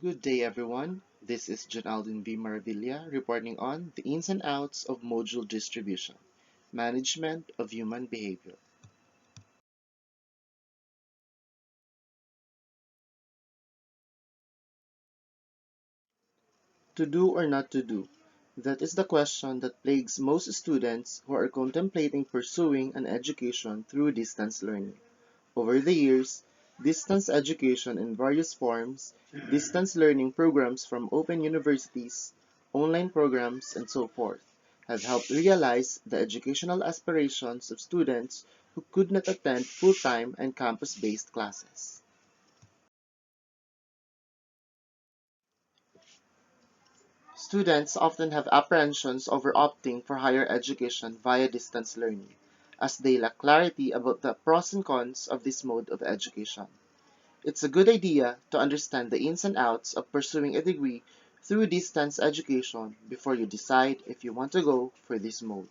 Good day, everyone. This is Janaldin V. Maravilla reporting on the ins and outs of module distribution, management of human behavior. To do or not to do? That is the question that plagues most students who are contemplating pursuing an education through distance learning. Over the years, distance education in various forms, distance learning programs from open universities, online programs, and so forth, have helped realize the educational aspirations of students who could not attend full-time and campus-based classes. Students often have apprehensions over opting for higher education via distance learning, as they lack clarity about the pros and cons of this mode of education. It's a good idea to understand the ins and outs of pursuing a degree through distance education before you decide if you want to go for this mode.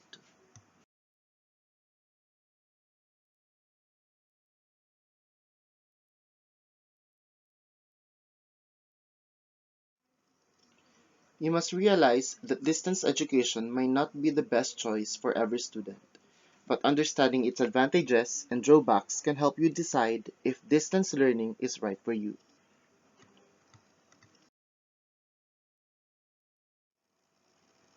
You must realize that distance education may not be the best choice for every student, but understanding its advantages and drawbacks can help you decide if distance learning is right for you.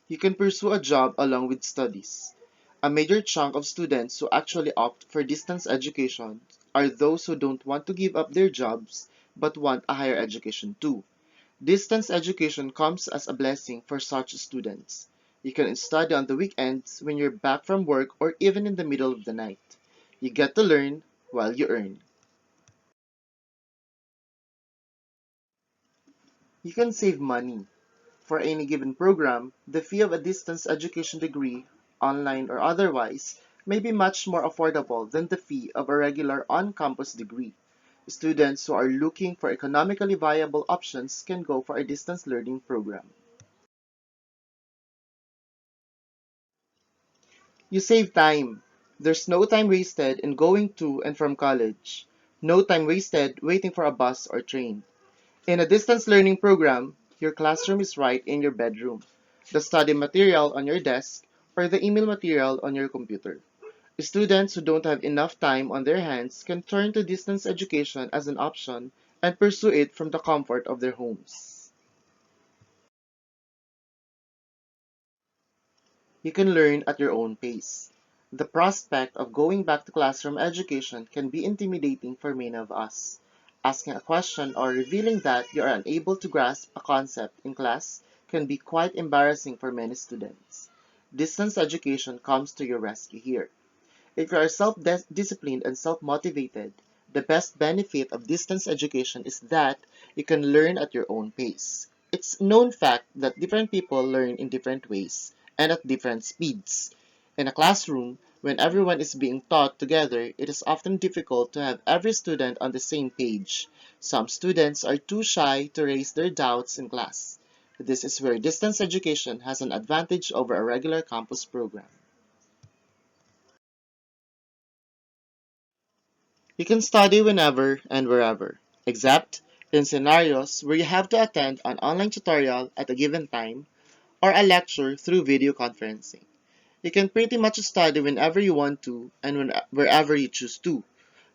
You can pursue a job along with studies. A major chunk of students who actually opt for distance education are those who don't want to give up their jobs but want a higher education too. Distance education comes as a blessing for such students. You can study on the weekends when you're back from work or even in the middle of the night. You get to learn while you earn. You can save money. For any given program, the fee of a distance education degree, online or otherwise, may be much more affordable than the fee of a regular on-campus degree. Students who are looking for economically viable options can go for a distance learning program. You save time. There's no time wasted in going to and from college. No time wasted waiting for a bus or train. In a distance learning program, your classroom is right in your bedroom, the study material on your desk, or the email material on your computer. Students who don't have enough time on their hands can turn to distance education as an option and pursue it from the comfort of their homes. You can learn at your own pace. The prospect of going back to classroom education can be intimidating for many of us. Asking a question or revealing that you are unable to grasp a concept in class can be quite embarrassing for many students. Distance education comes to your rescue here. If you are self-disciplined and self-motivated, the best benefit of distance education is that you can learn at your own pace. It's known fact that different people learn in different ways and at different speeds. In a classroom, when everyone is being taught together, it is often difficult to have every student on the same page. Some students are too shy to raise their doubts in class. This is where distance education has an advantage over a regular campus program. You can study whenever and wherever, except in scenarios where you have to attend an online tutorial at a given time or a lecture through video conferencing. You can pretty much study whenever you want to and wherever you choose to.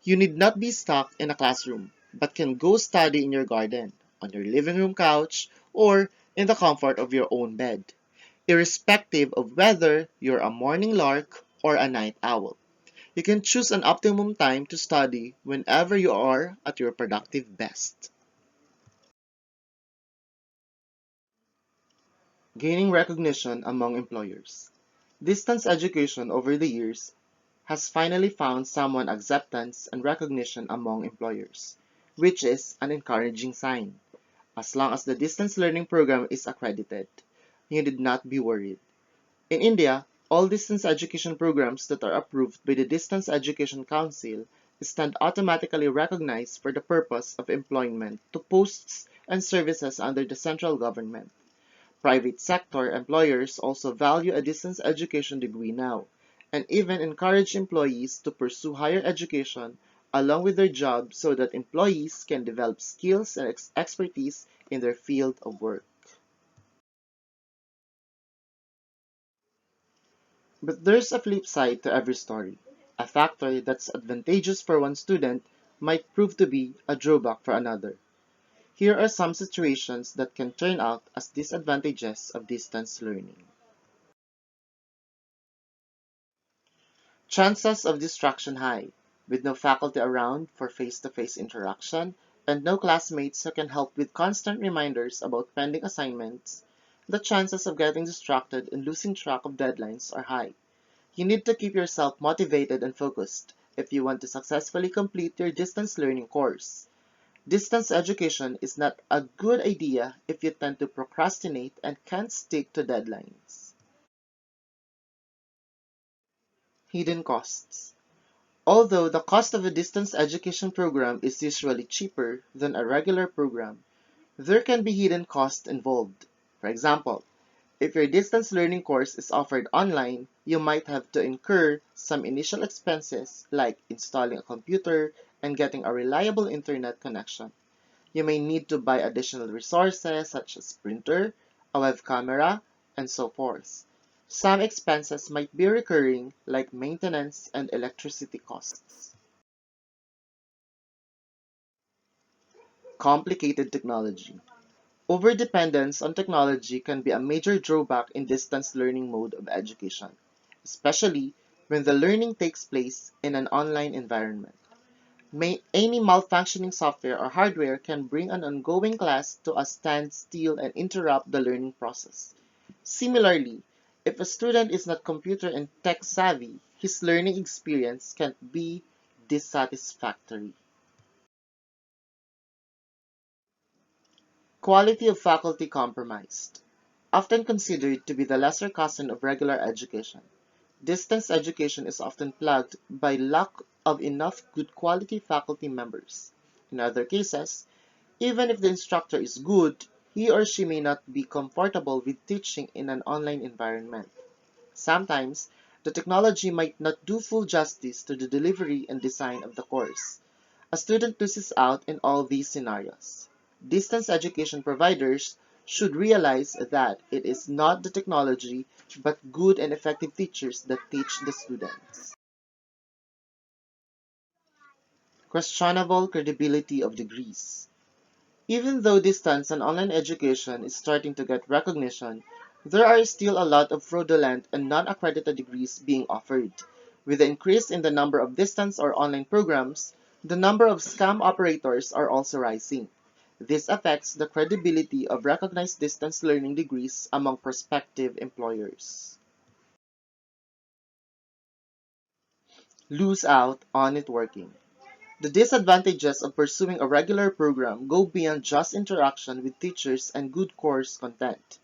You need not be stuck in a classroom, but can go study in your garden, on your living room couch, or in the comfort of your own bed, irrespective of whether you're a morning lark or a night owl. You can choose an optimum time to study whenever you are at your productive best. Gaining recognition among employers. Distance education over the years has finally found someone acceptance and recognition among employers, which is an encouraging sign. As long as the distance learning program is accredited, you need not be worried. In India, all distance education programs that are approved by the Distance Education Council stand automatically recognized for the purpose of employment to posts and services under the central government. Private sector employers also value a distance education degree now, and even encourage employees to pursue higher education along with their job so that employees can develop skills and expertise in their field of work. But there's a flip side to every story. A factor that's advantageous for one student might prove to be a drawback for another. Here are some situations that can turn out as disadvantages of distance learning. Chances of distraction high, with no faculty around for face-to-face interaction and no classmates who can help with constant reminders about pending assignments. The chances of getting distracted and losing track of deadlines are high. You need to keep yourself motivated and focused if you want to successfully complete your distance learning course. Distance education is not a good idea if you tend to procrastinate and can't stick to deadlines. Hidden costs. Although the cost of a distance education program is usually cheaper than a regular program, there can be hidden costs involved. For example, if your distance learning course is offered online, you might have to incur some initial expenses like installing a computer and getting a reliable internet connection. You may need to buy additional resources such as printer, a web camera, and so forth. Some expenses might be recurring like maintenance and electricity costs. Complicated technology. Overdependence on technology can be a major drawback in distance learning mode of education, especially when the learning takes place in an online environment. Any malfunctioning software or hardware can bring an ongoing class to a standstill and interrupt the learning process. Similarly, if a student is not computer and tech savvy, his learning experience can be dissatisfactory. Quality of faculty compromised. Often considered to be the lesser cousin of regular education, distance education is often plagued by lack of enough good quality faculty members. In other cases, even if the instructor is good, he or she may not be comfortable with teaching in an online environment. Sometimes, the technology might not do full justice to the delivery and design of the course. A student loses out in all these scenarios. Distance education providers should realize that it is not the technology, but good and effective teachers that teach the students. Questionable credibility of degrees. Even though distance and online education is starting to get recognition, there are still a lot of fraudulent and non-accredited degrees being offered. With the increase in the number of distance or online programs, the number of scam operators are also rising. This affects the credibility of recognized distance learning degrees among prospective employers. Lose out on networking. The disadvantages of pursuing a regular program go beyond just interaction with teachers and good course content.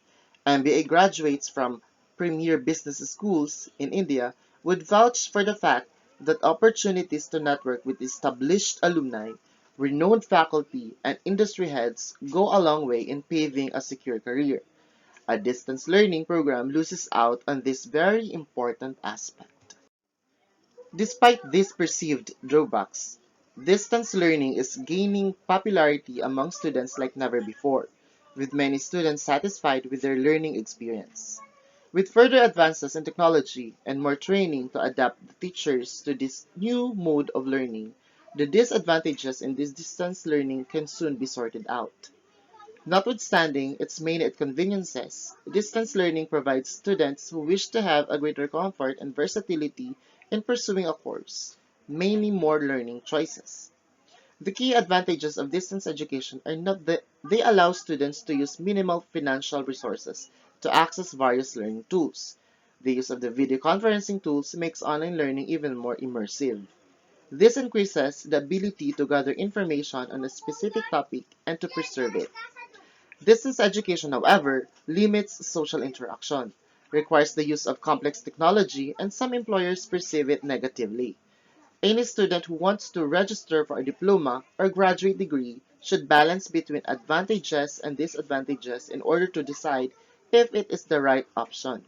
MBA graduates from premier business schools in India would vouch for the fact that opportunities to network with established alumni, renowned faculty, and industry heads go a long way in paving a secure career. A distance learning program loses out on this very important aspect. Despite these perceived drawbacks, distance learning is gaining popularity among students like never before, with many students satisfied with their learning experience. With further advances in technology and more training to adapt the teachers to this new mode of learning, the disadvantages in this distance learning can soon be sorted out. Notwithstanding its many inconveniences, distance learning provides students who wish to have a greater comfort and versatility in pursuing a course, many more learning choices. The key advantages of distance education are not that they allow students to use minimal financial resources to access various learning tools. The use of the video conferencing tools makes online learning even more immersive. This increases the ability to gather information on a specific topic and to preserve it. Distance education, however, limits social interaction, requires the use of complex technology, and some employers perceive it negatively. Any student who wants to register for a diploma or graduate degree should balance between advantages and disadvantages in order to decide if it is the right option.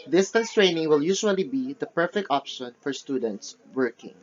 Distance training will usually be the perfect option for students working.